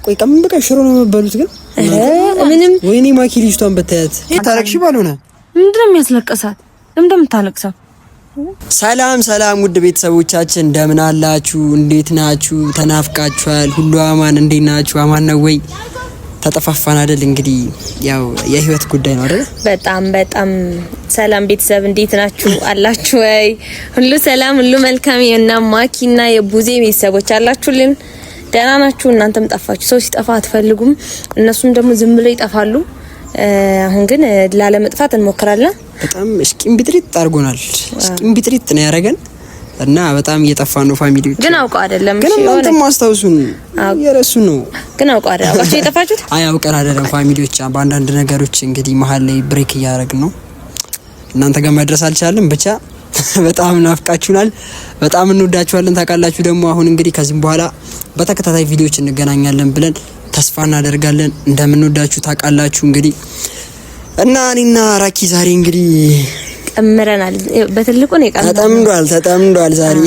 ቆይ ቀምን በቃ ሽሮ ነው የሚበሉት ግን ምንም ወይኔ ማኪ ልጅቷን በታያት ታረክሽ ባልሆነ ምንድነው የሚያስለቅሳት? እንደምታለቅሰው ሰላም ውድ ቤተሰቦቻችን እንደምን አላችሁ? እንዴት ናችሁ? ተናፍቃችኋል? ሁሉ አማን እንዴት ናችሁ? አማን ነው ወይ? ተጠፋፋን አይደል? እንግዲህ ያው የህይወት ጉዳይ ነው አይደል? በጣም ሰላም ቤተሰብ እንዴት ናችሁ? አላችሁ ወይ? ሁሉ ሰላም ሁሉ መልካም። እና ማኪና የቡዜ ቤተሰቦች አላችሁልን? ደህና ናችሁ? እናንተም ጠፋችሁ። ሰው ሲጠፋ አትፈልጉም፣ እነሱም ደግሞ ዝም ብለው ይጠፋሉ። አሁን ግን ላለመጥፋት እንሞክራለን። በጣም እስኪም ቢጥሪት አድርጎናል። እስኪም ቢጥሪት ነው ያረጋን እና በጣም እየጠፋን ነው ፋሚሊዎች። ግን አውቀው አይደለም ግን እናንተም ማስታውሱን የረሱ ነው። ግን አውቀው አይደለም አውቃችሁ የጠፋችሁት። አይ አውቀን አይደለም ፋሚሊዎች። በአንዳንድ ነገሮች እንግዲህ መሀል ላይ ብሬክ እያደረግን ነው። እናንተ ጋር መድረስ አልቻለም። ብቻ በጣም ናፍቃችሁናል። በጣም እንወዳችኋለን። ታውቃላችሁ ደግሞ አሁን እንግዲህ ከዚህም በኋላ በተከታታይ ቪዲዮዎች እንገናኛለን ብለን ተስፋ እናደርጋለን። እንደምንወዳችሁ ታውቃላችሁ እንግዲህ እና እኔና ራኪ ዛሬ እንግዲህ ቀምረናል። በትልቁ ነው የቀምረናል። ተጠምዷል ዛሬ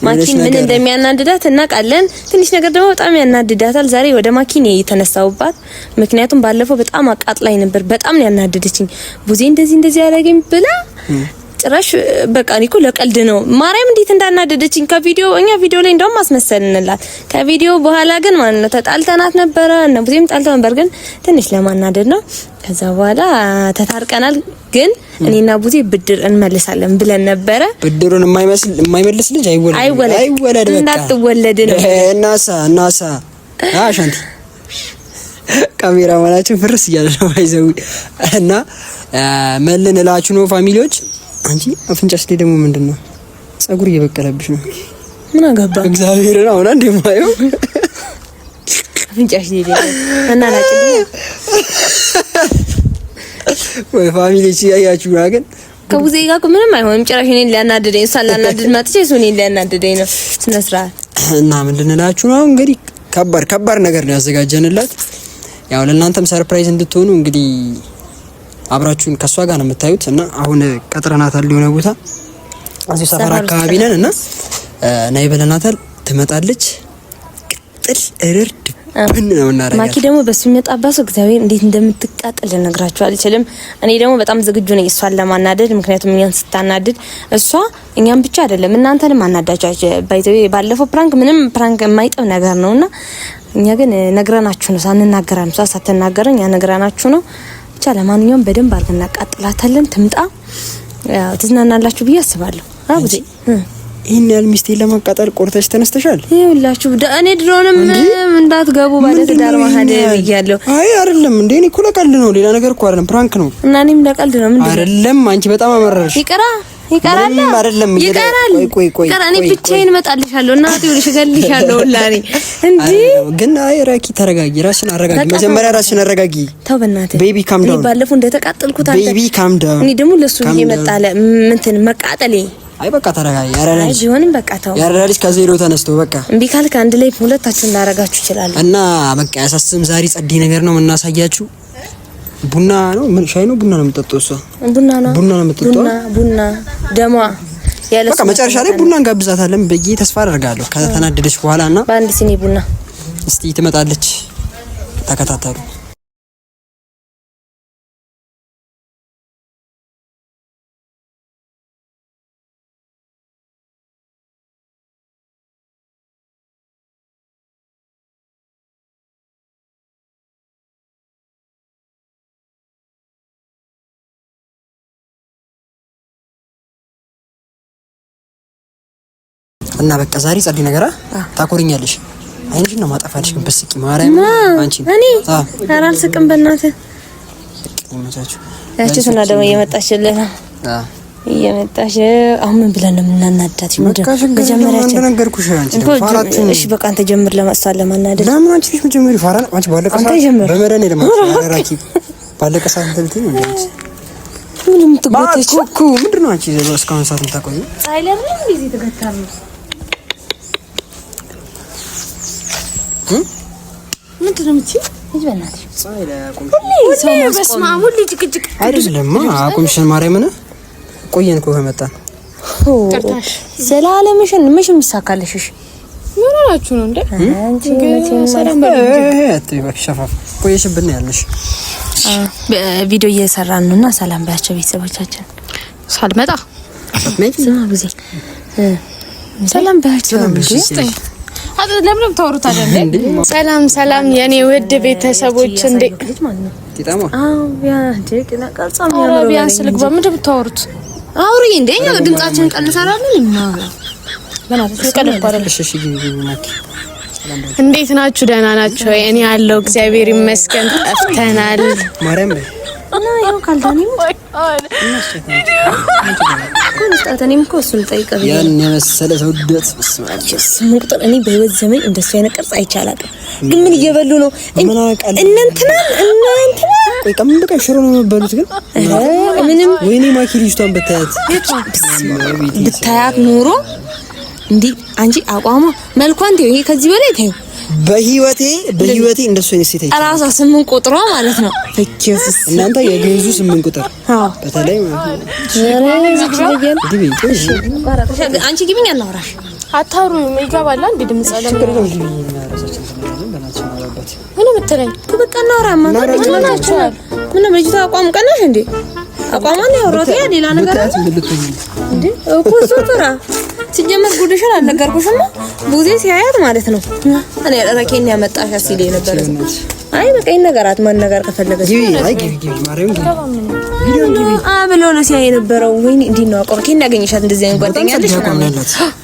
ማኪን ምን እንደሚያናድዳት እናውቃለን። ትንሽ ነገር ደግሞ በጣም ያናድዳታል። ዛሬ ወደ ማኪን የተነሳውባት ምክንያቱም ባለፈው በጣም አቃጥላኝ ነበር። በጣም ነው ያናደደችኝ። ቡዜ እንደዚህ ያደረገኝ ብላ ጭራሽ በቃ እኮ ለቀልድ ነው ማርያም እንዴት እንዳናደደችኝ ከቪዲዮ እኛ ቪዲዮ ላይ እንደውም ማስመሰልንላት ከቪዲዮ በኋላ ግን ማለት ነው ተጣልተናት ነበረ እና ቡዜም ጣልተው ነበር ግን ትንሽ ለማናደድ ነው። ከዛ በኋላ ተታርቀናል። ግን እኔና ቡዜ ብድር እንመልሳለን ብለን ነበረ። ብድሩን የማይመልስ ልጅ አይወለድ በቃ እንዳትወለድ ነው። እናሳ አሻንቲ ካሜራ ማላችሁ ፍርስ እያለ ነው አይዘው እና መልን እላችሁ ነው ፋሚሊዎች። አንቺ አፍንጫሽ ላይ ደግሞ ምንድነው? ጸጉር እየበቀለብሽ ነው። ምን አገባ እግዚአብሔር ነው አሁን እንደ ማየው አፍንጫሽ ላይ እና ላጭ ወይ ፋሚሊዎች ያያችሁ ግን ከቡዜ ጋር ምንም አይሆንም። ጭራሽ እኔን ሊያናድደኝ ሳላናድድ ማጥቼ እሱን ሊያናድደኝ ነው ስነ ስርዓት እና ምን ልንላችሁ ነው እንግዲህ ከባድ ነገር ነው ያዘጋጀንላት። ያው ለእናንተም ሰርፕራይዝ እንድትሆኑ እንግዲህ አብራችሁን ከሷ ጋር ነው የምታዩት እና አሁን ቀጥረናታል የሆነ ቦታ እዚህ ሰፈር አካባቢ ነን እና ናይ በለናታል። ትመጣለች ቅጥል እርድ ምን ነው እናረጋለን። ማኪ ደግሞ በሱ የሚመጣባሱ እግዚአብሔር እንዴት እንደምትቃጠል ልነግራችሁ አልችልም። እኔ ደግሞ በጣም ዝግጁ ነኝ እሷን ለማናደድ። ምክንያቱም እኛን ስታናደድ እሷ እኛን ብቻ አይደለም እናንተንም አናዳጃችሁ። ባለፈው ምንም ፕራንክ የማይጠብ ነገር ነውና እኛ ግን ነግረናችሁ ነው ሳንናገራን እሷ ሳትናገረን ያ ነግረናችሁ ነው። ብቻ ለማንኛውም በደንብ አድርገን እናቃጥላታለን። ትምጣ ያው ትዝናናላችሁ ብዬ አስባለሁ። አቡዜ ይሄን ያህል ሚስቴን ለማቃጠል ቆርጠሽ ተነስተሻል። ይኸውላችሁ እኔ ድሮንም እንዳትገቡ ባለ ትዳር ማህደ ብያለሁ። አይ አይደለም እንዴ እኔ እኮ ለቀልድ ነው፣ ሌላ ነገር እኮ አይደለም፣ ፕራንክ ነው። እና እኔም ለቀልድ ነው። ምንድነው አይደለም አንቺ በጣም አመረርሽ። ይቀራል አይደለም ቆይ እኔ ብቻዬን እመጣልሻለሁ እና አትይውልሽ እገልሻለሁ ሁላኔ እንዴ። ግን አይ ራኪ ተረጋጊ፣ ራስሽን አረጋጊ። መጀመሪያ ራስሽን አረጋጊ። ተው በእናትህ ቤቢ ካም ዳውን። ባለፈው እንደተቃጠልኩት አንተ ቤቢ ካም ዳውን። እኔ ደግሞ ለሱ እየመጣለ እንትን መቃጠሌ አይ በቃ ተረጋጊ። ያረዳልሽ ቢሆንም በቃ ተው ያረዳልሽ ከዜሮ ተነስቶ በቃ እምቢ ካልክ አንድ ላይ ሁለታችን እናረጋችሁ ይችላል እና በቃ ያሳስም ዛሬ ጸዴ ነገር ነው የምናሳያችሁ። ቡና ነው ምን ሻይ ነው? ቡና ነው የምትጠጣው እሷ? ቡና ነው የምትጠጣው። ቡና ደሟ ያለ በቃ መጨረሻ ላይ ቡና እንጋብዛታለን ብዬ ተስፋ አደርጋለሁ። ከተናደደች በኋላና በአንድ ሲኒ ቡና እስቲ ትመጣለች። ተከታተሉ። እና በቃ ዛሬ ጸዴ ነገር ታኮሪኛለሽ። አይንሽን ነው ማጠፋልሽ። ግን በስቂ ማርያም አንቺ እኔ አራል ስቅም በእናትህ ይመቻችሁ። ያቺ ደግሞ እየመጣችልህ ነው እየመጣች አሁን ምን ብለን ነው የምናናዳት? መጀመሪያ እንደነገርኩሽ አንቺ ፋራት። እሺ በቃ አንተ ጀምር ለማሳለ ለማናደድ። ለምን አንቺ ልጅ መጀመሪ ፋራ አንቺ ባለቀ ሰዓት በመዳን ለማሳለ ራኪ ባለቀ ሰዓት እንትን ነው እንዴ? ምንም ትጎተች ኩኩ ምንድነው አንቺ እስካሁን ሰዓት የምታቆዩ? ሳይለር ነው እንደዚህ ተገታም ምንድነው የምትይው? ልጅ በእናትሽ ሳይለ አቁም። ሁሌ በስማ ሁሌ ጭቅጭቅ አይደለም። አቁምሽን ማርያምን ቆየን እኮ ከመጣን ዘላለምሽን ምንም ይሳካልሽ። ምን ሆናችሁ ነው እንዴ? አንቺ ሰላም ሸፋፍ ቆየሽብን ያለሽ ቪዲዮ እየሰራን ነውና ሰላም ባያቸው ቤተሰቦቻችን። ሳልመጣ ስማ ጊዜ ሰላም ባያቸው ለምን ታወሩት አይደል? ሰላም ሰላም የኔ ውድ ቤተሰቦች እንዴ ቲጣማ ያ ጀግና ቀርጻም ያለው ቢያንስ ልግባ። ምንድን ነው የምታወሩት? አውሪ እንዴ ነው ድምጻችን ቀንሳላለን እና እንዴት ናችሁ? ደህና ናችሁ? እኔ ያለው እግዚአብሔር ይመስገን። ጠፍተናል። ማርያም እና ያው ካልዳኒም እኔም እኮ እሱን ጠይቀህ ያን የመሰለ ሰውደት ስምን ቁጥር እኔ በህይወት ዘመን እንደሱ አይነት ቅርጽ አይቻላል። ግን ምን እየበሉ ነው? እናንተና ቆይ ቀምን በቃ ሽሮ ነው የሚበሉት። ግን ምንም ወይኔ ማኪ ልጅቷን ብታያት ኑሮ እንዴ አንቺ አቋሟ መልኳን ተይው። ይሄ ከዚህ በላይ ተይው። በህይወቴ እንደሱ አይነት ሴት አይቻልም። ራሷ ስምን ቁጥሯ ማለት ነው። በኪዮስ እናንተ የግዙ ስምን ቁጥር በተለይ አንቺ ግቢኝ አናወራሽ አታውሩ ይገባል። እንዴ ድምጽ አለም ምን ምትለኝ? በቃ እናወራማ ምን ልጅቷ አቋም ቀናሽ እንዴ? አቋማን ያወራው ያ ሌላ ነገር እንዴ እኮ ሱጥራ ሲጀመር ጉድሽን አልነገርኩሽም። ቡዜ ሲያያት ማለት ነው እኔ ረኬን ያመጣሽ ሲል ነበር። አይ በቃ ይነገራት ማን ነገር ከፈለገች ግቢ ማርያም ግቢ ብሎ ነው ሲያይ የነበረው። ወይኔ እንዴት ነው አቋም ከእኔ ያገኘሻት እንደዚህ አይነት ጓደኛ አለሽ?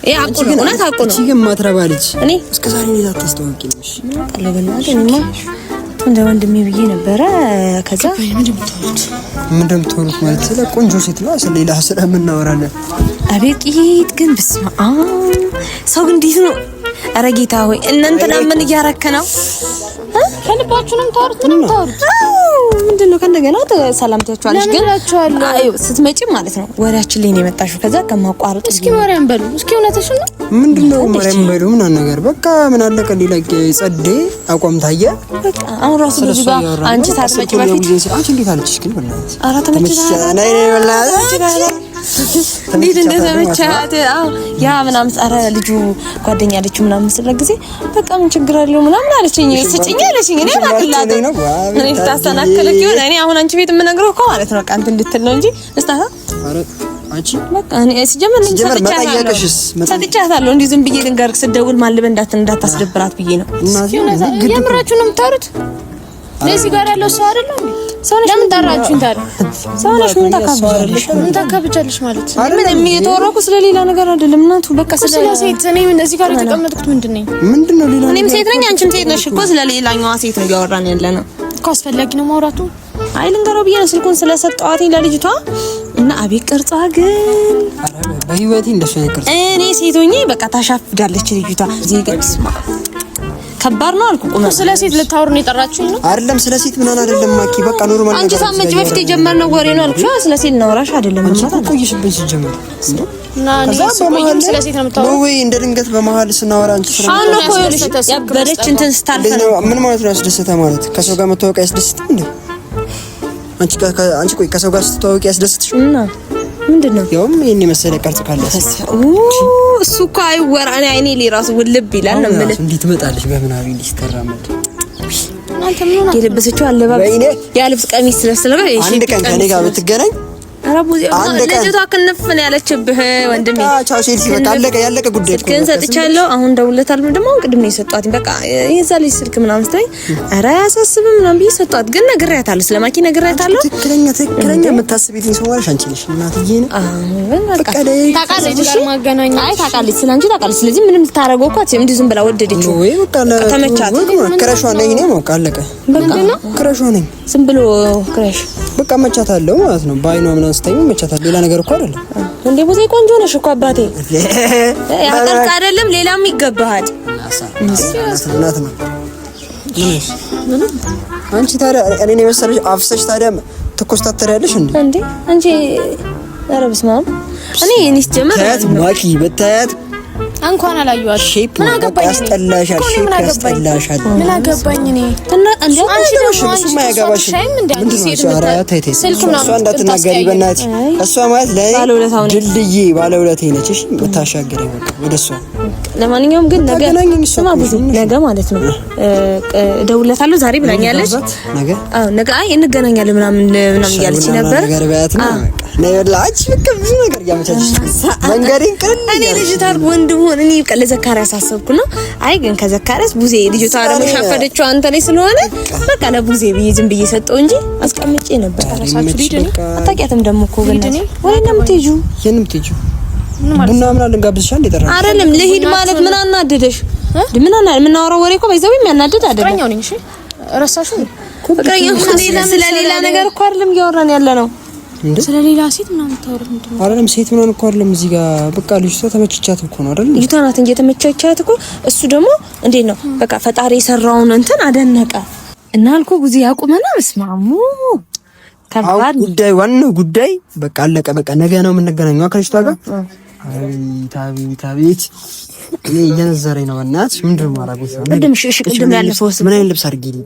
ይሄ አቁ ነው እውነት አቁ ነው። እቺ ግን ማትረባ ልጅ እኔ እስከ ዛሬ ነው ታስተዋውቂልሽ። ቀለበና እኔማ እንደ ወንድሜ ብዬ ነበረ። ከዛ ምንድነው ተወሩት ማለት ስለ ቆንጆ ሴት ነው አሰለ ሌላ ስለምን እናወራለን? አቤት ይሄት ግን በስመ አብ ሰው እንዴት ነው? ኧረ ጌታ ሆይ እናንተና ምን እያረከ ነው? ከልባችሁንም ታወሩትንም ታወሩት ምንድነው? ከእንደገና ሰላምታችኋለሽ ግን አይ ስትመጪ ማለት ነው ወሬያችን ላይ ነው የመጣሽው። ከዛ ከማቋረጥ እስኪ ማርያም በሉ እስኪ እውነትሽን ነው። ምንድነው ማርያም በሉ ምን ነገር በቃ ምን አለቀ ሌላ ጸዴ አቋም ታየ። በቃ አሁን ራሱ ልጅ ጋር አንቺ ታስመጪ በፊት አንቺ እንዴት አለችሽ ግን በእናትሽ? ኧረ ተመችሽ ነይ በእናትሽ እንዴት እንደተመቻት ያ ምናምን ኧረ ልጁ ጓደኛ አለችው ምናምን ስለ ጊዜ በቃ ምን ችግር አለው ምናምን አለችኝ። ስጭኝ አለችኝ። እኔ ባክላት እኔ ታስተናከለክ ይሆን እኔ አሁን አንቺ ቤት የምነግረው እኮ ማለት ነው ቃንት እንድትል ነው እንጂ እስታታ ኧረ አንቺ በቃ እኔ ሲጀመር ሰጥቻታለሁ። እንዴ ዝም ብዬ ልንገርክ ስደውል ማልበ እንዳታስደብራት ብዬ ነው። የምራችሁ ነው የምታወሩት? ለዚህ ጋር ያለው ሰው አይደለም እንዴ? ሰው ለምን ጠራችሁኝ ታዲያ? ሰው ነሽ ምን ታካብጃለሽ? ምን ታካብጃለሽ ማለት ምን የሚተወረኩ ስለሌላ ነገር አይደለም። እናቱ በቃ ስለ ሴት እኔ እዚህ ጋር የተቀመጥኩት ምንድነው ሌላ እኔም ሴት ነኝ አንቺም ሴት ነሽ እኮ ስለሌላኛዋ ሴት ነው ያወራን ያለ ነው እኮ። አስፈላጊ ነው ማውራቱ። አይ ልንገረው ብዬ ነው ስልኩን ስለሰጠዋትኝ ለልጅቷ እና አቤት ቅርጿ ግን በህይወቴ እንደሱ አይቀርጽ እኔ ሴቶኜ በቃ ታሻፍዳለች ልጅቷ። እዚህ ግድስ ከባድ ነው አልኩ። ቁም ስለ ሴት ልታወሩ ነው የጠራችሁኝ ነው? አይደለም ስለ ሴት ምናምን አይደለም ማኪ በቃ ኖርማል አንቺ ታመጭ በፊት የጀመርነው ወሬ ነው አልኩ። ስለ ሴት እናወራሽ አይደለም ማለት ነው። ቆይሽብኝ ሲጀመር እና እኔ ስለ ሴት ነው የምታወራው ነው ወይ? እንደ ድንገት በመሀል ስናወራ አንቺ ስለ አሁን ነው ቆይሽ ያበደች እንትን ስታልፈ ነው። ምን ማለት ነው ያስደስታ ማለት? ከሰው ጋር መተዋወቅ ያስደስታ እንዴ? አንቺ ቆይ ከሰው ጋር ስትተዋወቂ ያስደስትሽ እና ምንድነው? ያውም ይሄን የመሰለ ቅርጽ ካለ እሱ እኮ አይወራ እኔ አይኔ ሊራሱ ውልብ ይላል ነው ማለት። እንዴት ትመጣለች በምናቢ ሊስተራመድ አንተ ምን ሆነ? የለበሰችው አለባበስ የልብስ ቀሚስ ስለሰለበ አንድ ቀን ከኔ ጋር ብትገናኝ አራቡዚ ልጅቷ ክንፍን ያለችብህ ወንድሜ ቻው ሴልፊ በቃ አለቀ ያለቀ ጉዳይ እኮ ግን ሰጥቻለሁ። አሁን ደውለታል ደግሞ ቅድም ነው የሰጧት። በቃ የዛ ልጅ ስልክ ምናምን ስትይ ኧረ አያሳስብም ምናምን ብዬ ሰጧት። ግን ነግሬያታለሁ ስለማኪ ነግሬያታለሁ። ትክክለኛ የምታስቢልኝ ሰው ማለት አንቺ ነሽ እናትዬ ነው። በቃ ታውቃለች ጋር ማገናኛ አይ ታውቃለች ስለአንቺ ታውቃለች። ስለዚህ ምንም ልታረገው እኮ እንዲህ ዝም ብላ ወደደችው ወይ በቃ ተመቻት። ክረሿ ነኝ ነው በቃ አለቀ በቃ ክረሿ ነኝ ዝም ብሎ ክረሽ በቃ መቻታለሁ ማለት ነው። ባይኗ ምናምን ስተኝ መቻታለሁ። ሌላ ነገር እኮ አይደለም እንዴ ቡዜ ቆንጆ ነሽ እኮ አባቴ። ያቀርጽ አይደለም ሌላም ይገባሃል። እናት ነው አንቺ ታዲያ እኔ መሰለሽ አፍሰሽ ታዲያ ትኮስታተሪያለሽ እንዴ አንቺ ኧረ በስመ አብ እኔ እኔስ ጀመረ ታያት ማኪ በታያት እንኳን አላየኋት ሼፕ ምን አገባኝ ያስጠላሻል ሼፕ ያስጠላሻል ምን አገባኝ እኔ እና አንቺ ደግሞ እሱማ ያገባሽ ስልክ ምናምን እሷ እንዳትናገሪ በእናትሽ እሷ ማለት ለኔ ድልድዬ ባለውለታዬ ነች እሺ የምታሻገረኝ በቃ ወደሷ ለማንኛውም ግን ነገ ማለት ነው እደውልላታለሁ ዛሬ ብላኛለች ነገ አይ እንገናኛለን ምናምን እያለች ነበር ነገር ባያት ነው ነይላች በቃ ብዙ ነገር ያመቻችሽ መንገሪን ቀን እኔ ልጅቷ ወንድም ሆነ እኔ በቃ ለዘካሪያስ አሰብኩና አይ ግን ከዘካሪያስ ቡዜ ልጅቷ ደግሞ ሻፈደችው አንተ ላይ ስለሆነ በቃ ለቡዜ ብዬ ዝም ብዬ ሰጠው እንጂ አስቀምጬ ነበር አራሳችሁ ልጅ ነው አታውቂያትም ደግሞ እኮ ግን ወይ እንደምትሄጁ ቡና ምናምን ልንጋብዝሽ አንዴ ጠራ አይደለም ልሂድ ማለት ምን አናደደሽ ምን የምናወራው ወሬ እኮ በዛው የሚያናደድ አይደለም ፍቅረኛው ነኝ እሺ ረሳሽ ፍቅረኛው ስለሌላ ነገር እኮ አይደለም እያወራን ያለ ነው ስለሌላ ሴት ምናምን ታወራው ምንድነው አይደለም ሴት ምናምን እኮ አይደለም እዚህ ጋር በቃ ልጅቷ ተመችቻት እኮ ነው አይደል ልጅቷ ናት እንጂ ተመችቻት እኮ እሱ ደግሞ እንዴት ነው በቃ ፈጣሪ የሰራውን እንትን አደነቀ እና አልኩ ጊዜ ያቁመና መስማሙ ከባድ ጉዳይ ዋናው ጉዳይ በቃ አለቀ በቃ ነገ ነው የምንገናኘው ከልጅቷ ጋር ታቤት እኔ እየነዘረኝ ነው እናትሽ ምንድነው ማራጎስ ቅድም ቅድም ያለፈው ምን አይነት ልብስ አድርጊ ልኝ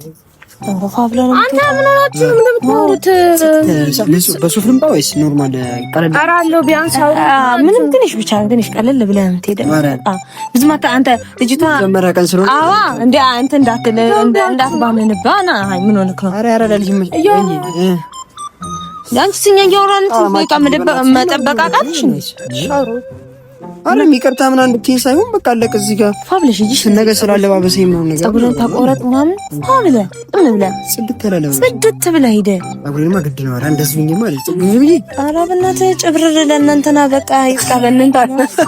አንተ ምን ሆናችሁ ምን እንደምትወሩት በሱፍ ልምጣ ወይስ ኖርማል ቀለል አራለው ቢያንስ ምንም ትንሽ ቀለል ብለህ የምትሄደው ብዙ ማታ አንተ ልጅቷ መረቀን ስለሆነ እንዴ አንተ እንዳትባምንባና ምን ሆነክ ነው አረ ልጅ ምን ዳንስ ሲኛ ያወራን በቃ መጠበቅ አቃተሽ ሻሩ አረ ይቅርታ ምን አንድትይ ሳይሆን በቃ አለቀ እዚህ ጋር ፋብለሽ እጂ ነገ ስላለባበሰ ምናምን ነገር ጸጉርን ታቆረጥ ምናምን ፋብለ ጽድት ብለህ ሄደ አብሬማ ግድ ነው አረ እንደዚህ ብዬ ማለት ነው አረ በእናትህ ጭብርር ለእናንተና በቃ ይስቃበልን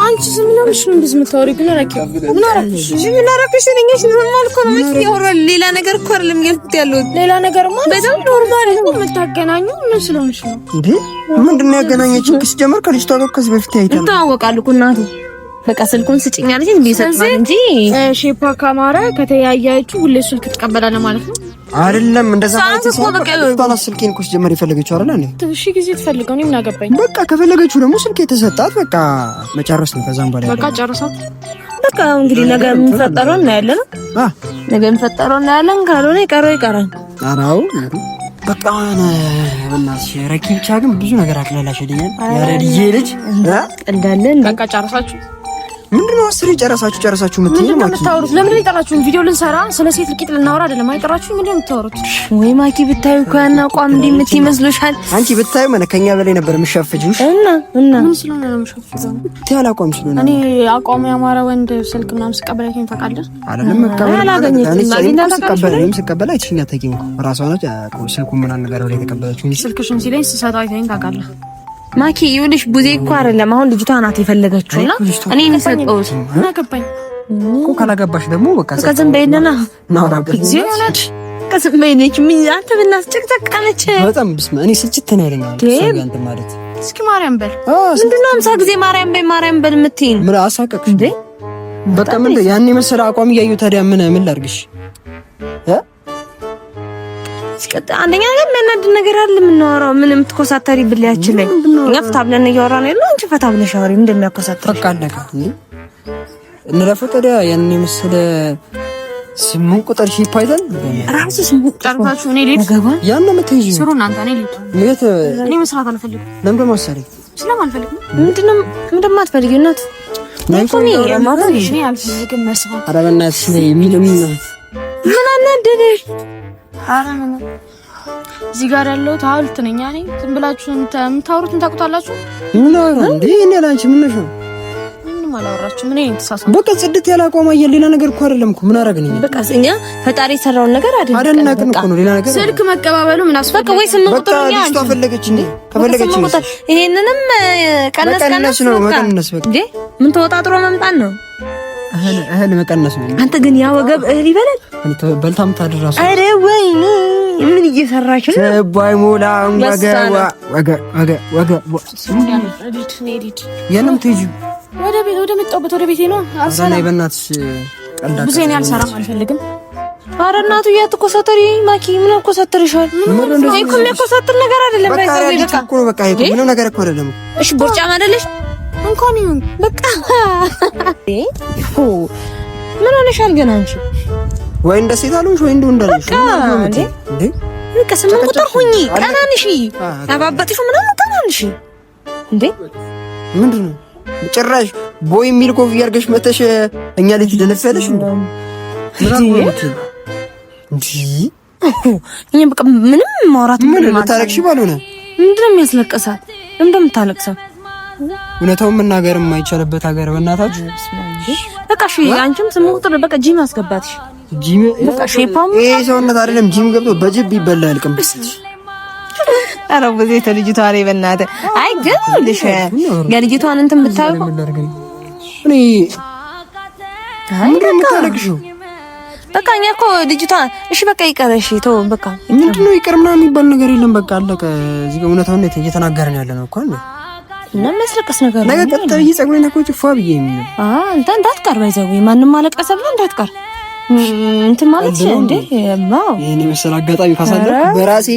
አንቺ ዝም ብለሽ ነው እንደዚህ የምታወሪው ግን አረኪ ምን አረክሽ ነኝሽ ኖርማል እኮ ነው ያወራል ሌላ ነገር እኮ አይደለም ያልኩት ያለው ሌላ ነገር ማለት በጣም ኖርማል ነው የምታገናኙ ምን ስለሆንሽ ነው እንዴ ምንድነው ያገናኘችን ከስጀመር ከልጅቷ ጋር ከዚህ በፊት አይተን ታወቃሉ እኮ እናቱ በቃ ስልኩን ስጭኝ አለች እንዴ ሰጥቷል እንጂ ሼፓ ካማራ ከተያያችሁ ሁሌ ስልክ ትቀበላለህ ማለት ነው አይደለም እንደዛ ማለት ነው ታላ ስልኬን እኮ ስጀመር ይፈልገችው አይደል እንዴ እሺ ጊዜ ትፈልገው ነው ምን አገባኝ በቃ ከፈለገችው ደግሞ ስልክ የተሰጣት በቃ መጨረስ ነው ከዛም በኋላ በቃ ጨርሳት በቃ እንግዲህ ነገ የምንፈጠረው እናያለን ነገ የምንፈጠረው እናያለን ካልሆነ ይቀራል አራው በቃ በእናትሽ ረኪ ብቻ ግን ብዙ ነገር አቅለላሽልኛል ያረድዬ ልጅ እንዳለን በቃ ጨርሳችሁ ምንድነው አስሪ ጨረሳችሁ ምትይ ማለት ነው ለምን ይጠራችሁ ቪዲዮ ልንሰራ ስለ ሴት ልቂት ልናወራ አይደለም አይጠራችሁ ምንድነው የምታወሩት ወይ ማኪ ብታዩ ካና ቋም እንዲምት ይመስልሻል አንቺ ብታዩ መለከኛ በላይ ነበር የምሸፍጂው እና ምን ስለሆነ ነው የምሸፍጂው ታላ ቋም ስለሆነ እኔ አቋም ያማረ ወንድ ስልክ ምናምን ስቀበለኝ ታውቃለህ አይደለም መቀበል ስቀበል አይተሽኛ ታውቂው ራሷ ነች ስልኩ ምናምን ነገር ላይ ተቀበለችው ስልክሽን ሲለኝ ስሰጣው አይተኝ ታውቃለህ ማኪ ይኸውልሽ ቡዜ እኮ አይደለም አሁን ልጅቷ ናት የፈለገችውና እኔ እንሰጠውት እና ገባኝ እኮ ካላገባሽ ደግሞ በቃ ከዘም በይነና ናውራበት ዚያናት ከዘም በይነች ምን አንተ ብናስ ጨቅጨቃለች በጣም ብስማ እኔ ስጭት ነው ያለኝ አንተ ማለት እስኪ ማርያም በል ምንድነው 50 ጊዜ ማርያም በል የምትይኝ ምን አሳቀቅሽ እንዴ በቃ ምን ያን የመሰለ አቋም እያየሁ ታዲያ ምን ላድርግሽ አንደኛ ነገር የሚያናድድ ነገር አለ የምናወራው ምንም ትኮሳተሪ ብለያችን ላይ እኛ ፈታ ብለን እያወራን ያለው አንቺ ፈታ ብለሽ አውሪ እንደሚያኮሳተር በቃ አለቀ እንዴ እንለፈው ታዲያ ያን የመሰለ ስሙን ቁጥር ሺፓይታል ራሱ ስሙ ጨርሳችሁ እኔ ልጅ ያን ነው የምትይዥ ስሩ እናንተ እኔ ልጅ እኔ መስራት አልፈልግም ለምን በማሰሪ ስለማልፈልግ ምንድነው የማትፈልጊው እናት ናይፎኒ ያማራኝ እኔ አልፈልግም መስራት ኧረ በእናትሽ ነይ ምን አናደደሽ እዚህ ጋር ያለው ታውልት ነኝ እኔ ዝም ብላችሁ የምታወሩትን ታውቁታላችሁ ምን ነው እንዴ እኔ ላንቺ ምን ነው ምንም አላወራችሁ ምን ተሳሳተ በቃ ጽድት ያላቋማ ሌላ ነገር እኮ አይደለም እኮ ምን አረጋግኝ በቃ እኛ ፈጣሪ ሰራውን ነገር አደነቅን እኮ ነው ሌላ ነገር ስልክ መቀባበሉ ምን አስፈለገ ወይ ስም ቁጥርኛ አንቺ ተፈለገች እንዴ ከፈለገች ይሄንንም ቀነስ ነው መቀነስ በቃ እንዴ ምን ተወጣጥሮ መምጣት ነው እህል መቀነስ ነው አንተ ግን ያ ወገብ እህል ይበላል አንተ በልታም ታድራሱ አረ ወይኔ ምን እየሰራች ነው ሰባይ ሞላ ወገ የለም ትይጂ ወደ መጣሁበት ወደ ቤቴ ነው አሰናይ በእናትሽ ቀልዳ ብዙዬን አልሰራም አልፈልግም ኧረ እናቱ ያትኮሳተሪ ማኪ ምን ኮሳተርሻል እኮ የሚያኮሳተር ነገር አይደለም በቃ እኮ በቃ ምንም ነገር እኮ አይደለም እሺ ቦርጫም አይደለሽ እንኳን ይሁን በቃ ምን ሆነሻል ግን አንቺ? ወይ እንደ ሴት አሉሽ ወይ እንደ ወንዳለሽ እንዴ? በቃ 8 ቁጥር ሁኚ ቀናንሺ አባባጥሽ ምናምን ቀናንሺ እንዴ? ምንድነው ጭራሽ ቦይ የሚል ኮፍያ አድርገሽ መተሽ እኛ ልጅ ደነፈለሽ እንዴ? እኛ በቃ ምንም ማውራት ምን ልታለቅሽ ባልሆነ ምንድነው የሚያስለቅሳት? ለምን የምታለቅሰው? እውነታውን መናገር የማይቻልበት ሀገር በእናታችሁ በቃ እሺ አንቺም 8 ቁጥር በቃ ጂም አስገባትሽ። ጂም በቃ ሼፓም ይሄ ሰውነት አይደለም ጂም ገብቶ በጅብ ይበላ ያልቅምብስሽ። ኧረ በዚህ ተልጅቷ ላይ በእናትህ አይ ግን ልሽ የልጅቷን እንትን ብታዩ እኔ ምንድነው የምታለቅሽው? በቃ እኛ እኮ ልጅቷ እሺ በቃ ይቀርሽ ተው በቃ ምንድነው ይቀር ምናምን የሚባል ነገር የለም። በቃ አለቀ። እዚህ ጋር እውነታውን እየተናገርን ያለ ነው እኮ አይደል? እና መስረቀስ ነገር ነው። ነገ ቀጥታ ይጸጉኝ ነው እኮ ፏ ብዬ የሚለው አንተ እንዳትቀር ባይዘው ማንንም ማለቀሰ ብለህ እንዳትቀር እንትን ማለት እንዴ ማው የኔ መሰል አጋጣሚ ካሳለፍ በራሴ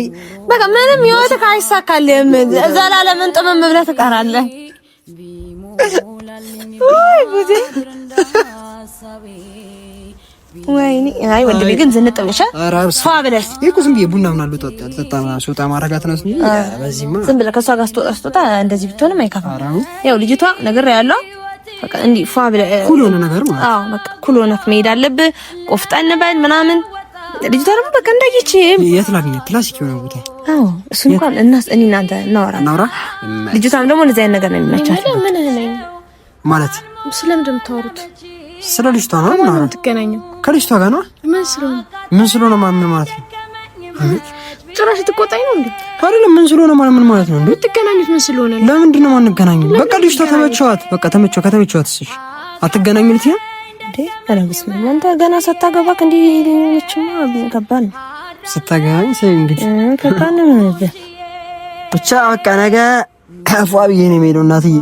በቃ ምንም ህይወትህ አይሳካልህም። ዘላለምን ጥምም ብለህ ትቀራለህ። ወይ ጉዴ ወይኔ አይ ወንድሜ ግን ዝንጥ ብለሽ ፏ ብለሽ ይሄ እኮ ዝም ብዬ ቡና ምናምን ልጠጣ ሶጣ ማረጋት ነው እንጂ በዚህማ ዝም ብለህ ከሷ ጋር ስትወጣ እንደዚህ ብትሆንም አይከፋም። ያው ልጅቷ ነገር ያለው በቃ እንዲህ ፏ ብለህ ኩል ሆነ ነገር ማለት አዎ በቃ ኩል ሆነህ መሄድ አለብህ። ቆፍጠን በል ምናምን ልጅቷ ደግሞ በቃ እንዳይቺ የት ላገኛት ክላሲክ የሆነ ቦታ አዎ እሱ እንኳን እኔ እናንተ እናወራ ልጅቷም ደግሞ እንደዚህ አይነት ነገር ነው የሚመቻት ማለት ስለምንድን ነው የምታወሩት? ስለ ልጅቷ ነው ማለት ትገናኘው ከልጅቷ ጋር ነው ምን ስለሆነ ማለት ነው ጭራሽ ትቆጣኝ ነው እንዴ? አይደለም ምን ስለሆነ ምን ማለት ነው እንዴ? ትገናኙት ምን ስለሆነ ነው? ለምንድን ነው የማንገናኘው? በቃ ልጅቷ ተመቸዋት። በቃ ከተመቸዋት እሺ አትገናኙ ልትይ እንዴ? አረ በስመ አብ አንተ ገና ሳታገባክ እንዴ ልጅማ ገባን ስታገባኝ ሰው እንግዲህ ከባድ ነው ብቻ በቃ ነገ ከፏ ብዬ ነው የምሄደው እናትዬ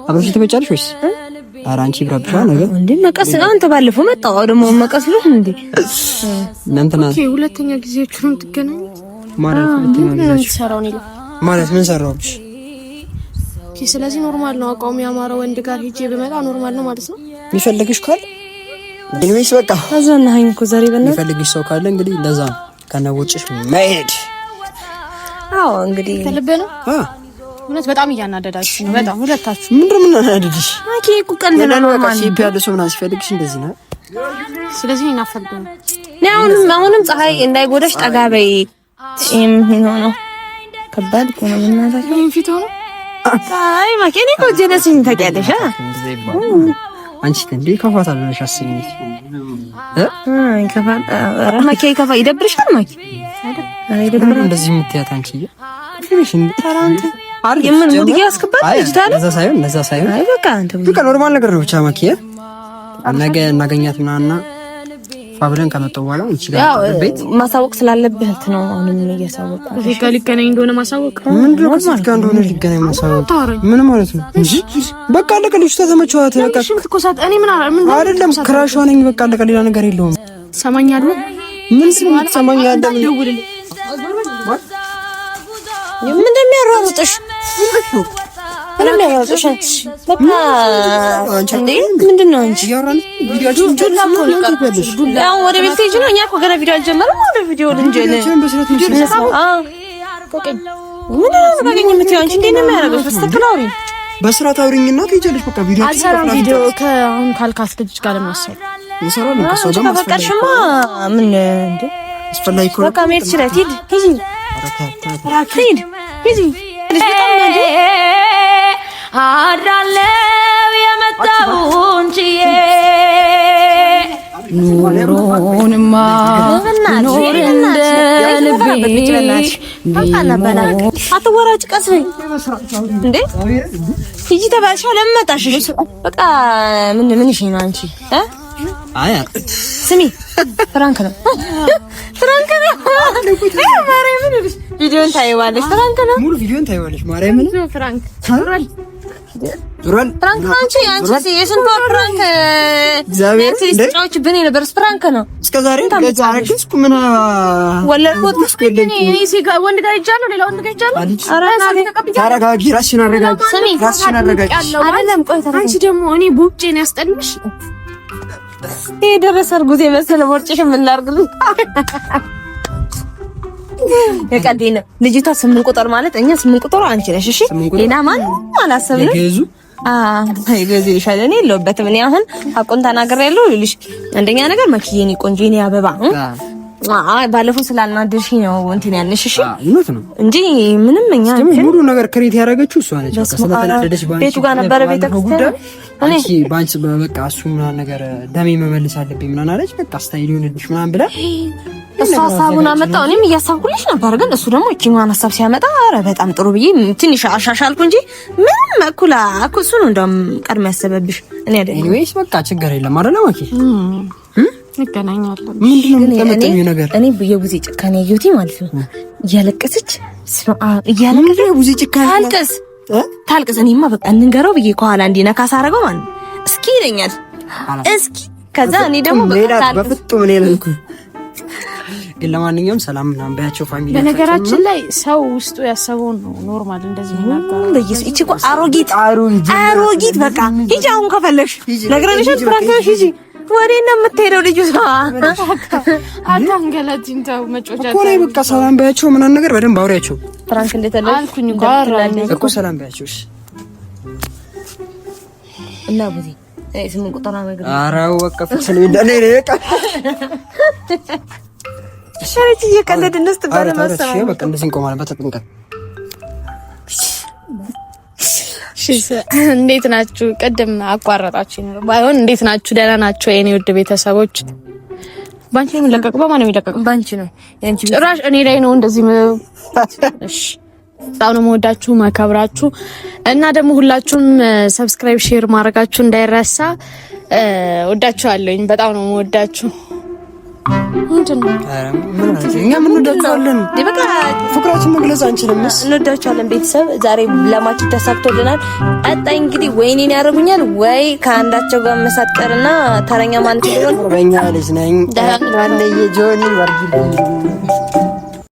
አብረሽ ትመጫለሽ ወይስ ኧረ አንቺ ብራብሻ ነገር እንዴ መቀስ አንተ ባለፈው መጣው ደግሞ መቀስ ልህ እንዴ እናንተና ኦኬ ሁለተኛ ጊዜያችሁ ነው የምትገናኙት ማለት ሁለተኛ ጊዜያችሁ ሰራው ነው ማለት ምን ሰራውሽ ኦኬ ስለዚህ ኖርማል ነው አቋሙ ያማረ ወንድ ጋር ሄጄ በመጣ ኖርማል ነው ማለት ነው የሚፈልግሽ ካል ኢንዌይስ በቃ አዘናኸኝ እኮ ዛሬ በእናትህ የሚፈልግሽ ሰው ካለ እንግዲህ ለዛ ከነውጭሽ መሄድ አዎ እንግዲህ ተልበ ነው እውነት በጣም እያናደዳችሁ ነው። በጣም ሁለታችሁ ምንድነው የምናናደድሽ? ማኪ እኮ ቀልድ ነው ማለት ነው። ያለ ሰው ምናምን ሲፈልግሽ እንደዚህ ነው። ስለዚህ እናፈልጉ ነው። አሁንም ፀሐይ እንዳይጎዳሽ ጠጋ በይ። ነው ከባድ እኮ ነው እናታችሁ ፊት ሆኖ አይ ማኪ እኔ እኮ ጀለስኝ ታውቂያለሽ። አንቺ እንዴ ከፋታል ብለሽ አስቢኝ ከፋታ ማኪ ከፋ ይደብርሻል ማኪ አይደብርም እንደዚህ የምትያት አንቺ ትንሽ ታራንተ የምን ሙድ ያስከባል ልጅታለ ለዛ ሳይሆን አይ በቃ አንተ በቃ ኖርማል ነገር ነው ብቻ ማኪያ ነገ እናገኛት ምናና ፋብለን ከመጣው በኋላ ይችላል ቤት ማሳወቅ ስላለብህ ነው አሁንም እያሳወቁ እዚህ ጋር ሊገናኝ እንደሆነ ማሳወቅ ምንድነው ከዚህ ጋር እንደሆነ ሊገናኝ ማሳወቅ ምን ማለት ነው እንጂ በቃ አለቀ ልጅቷ ተመቸዋት በቃ እኔ ምን አይደለም ክራሽ ሆነኝ በቃ አለቀ ሌላ ነገር የለውም ሰማኛለሁ ምን ሰማኛለሁ ምን እንደሚያሯሩጥሽ በቃ እንዴ ምንድነው አንቺ ያው ወደ ቤት ሄጂ ነው። እኛ እኮ ገና ቪዲዮ አልጀመረም። ወደ ቪዲዮ ልንጀል በስራት አውሪኝና ትሄጃለሽ። በቃ ቪዲዮ አልሰራም። ቪዲዮ ከአሁን ካልካት ልጅ ጋር ለማሰብ ይሰራል። ከሰው ጋር ማስፈቀድሽማ ምን እንዴ አስፈላጊ እኮ በቃ መሄድ ይችላል። ሂጂ አድራለው የመጣውን ችዬ ኑሮንማ ኖር እንደ ልቤ አትወራጭ ቀስ እንዴ ሂጂ ተባልሽ ለምን መጣሽ? በቃ ምን እሺ ነው አንቺ አይ ስሚ ፍራንክ ነው ማርያምን ቪዲዮን ታይዋለሽ። ፍራንክ ነው ሙሉ ቪዲዮን ታይዋለሽ። ማርያምን ፍራንክ ዙራል ፍራንክ አንቺ የስንት ወር ፍራንክ እግዚአብሔር ኔትፍሊክስ ብኔ ነበር ፍራንክ ነው እስከዛሬ ለዛሬስኩ ምን ወለድኩት እኔ ሲጋ ወንድ ጋር ይጃለው ሌላ ወንድ ጋር ይጃለው ታረጋጊ ራስሽን አረጋጊ አይደለም ቆይ አንቺ ደግሞ እኔ ቦጬን ያስጠልሽ የደረሰ እርጉዝ የመሰለ ቦርጭሽ ምን ላድርግልኝ የቀደኝ ነው ልጅቷ 8 ቁጥር ማለት እኛ 8 ቁጥር አንቺ ነሽ እሺ ሌላ ማን አላሰብንም ይገዙ ይሻል እኔ የለሁበትም እኔ አሁን አቆን ተናግሬያለሁ ልልሽ አንደኛ ነገር መኪዬ ቆንጆ እኔ አበባ ባለፈው ስላልናደርሽ ነው እንትን ያልሽ እሺ እውነት ነው እንጂ ምንም እኛ ሙሉ ነገር ክሬት ያደረገችው እሷ ነች ስለተናደደች ባንቺ ቤቱ ጋር ነበር ቤተክርስቲያን እሺ ባንቺ በቃ እሱ ምናምን ነገር ደሜ መመለስ አለብኝ ምናምን አለች በቃ ስታይል ይሁንልሽ ምናምን ብላ እሱ ሐሳቡን አመጣው እኔም እያሳብኩልሽ ነበር ግን እሱ ደግሞ እቺኛን ሐሳብ ሲያመጣ አረ በጣም ጥሩ ብዬ ትንሽ አሻሻልኩ እንጂ ምንም እኩላ እሱ ነው እንደውም ቀድሞ ያሰበብሽ እኔ አይደል ኤኒዌይስ በቃ ችግር የለም አይደል ማኪ እንገናኛለን ምንድነው የምትመጣው ነገር እኔ በየቡዜ ጭካኔ ያዩቲ ማለት ነው እያለቀሰች ቡዜ ጭካኔ ታልቅስ እኔማ በቃ እንንገረው ብዬ ከኋላ እንዲነካ ሳረገው ማለት እስኪ ይለኛል እስኪ ከዛ እኔ ደግሞ በፍጡም እኔ ነኝ ግን ለማንኛውም ሰላም ምናምን ባያቸው ፋሚሊ በነገራችን ላይ ሰው ውስጡ ያሰበውን ነው ኖርማል እንደዚህ ይናገራል ለይስ እቺ እኮ አሮጊት በቃ ሂጂ አሁን ከፈለግሽ ነግረንሽ ፍራንክሽ ሂጂ ወዴት ነው የምትሄደው ልጅ አታንገላጅን ተው መጮቻ እኮ ላይ በቃ ሰላም ባያቸው ምናምን ነገር በደንብ አውሪያቸው ፍራንክ እንደተለይ አልኩኝ ጋር እኮ ሰላም ባያቸው እና ቡዚ 8 ቁጥር ነገር አራው ወቀፈች ነው እንደኔ በቃ ሸሪት እየቀለድን ነው ስትባለ ማሰራ በቃ እንደዚህ እንቆማለን በተጠንቀቅ እንዴት ናችሁ ቀደም አቋረጣችሁ ነው ባይሆን እንዴት ናችሁ ደህና ናችሁ የኔ ውድ ቤተሰቦች ባንቺ ነው የሚለቀቀው በማን ነው የሚለቀቀው ባንቺ ነው ያንቺ ጭራሽ እኔ ላይ ነው እንደዚህ እሺ በጣም ነው የምወዳችሁ ማከብራችሁ እና ደግሞ ሁላችሁም ሰብስክራይብ ሼር ማድረጋችሁ እንዳይረሳ ወዳችኋለሁኝ በጣም ነው የምወዳችሁ ምንድነው እኛ ምን ወዳችኋለን በቃ ፍቅራችን መግለጽ አንችልም እንወዳችኋለን ቤተሰብ ዛሬ ለማኪ ተሳክቶልናል ቀጣይ እንግዲህ ወይኔን ያደርጉኛል ወይ ከአንዳቸው ጋር መሳቀርና ተረኛ ማለት ነው በእኛ ልጅ ነኝ ዳንዬ ጆኒ ወርጊ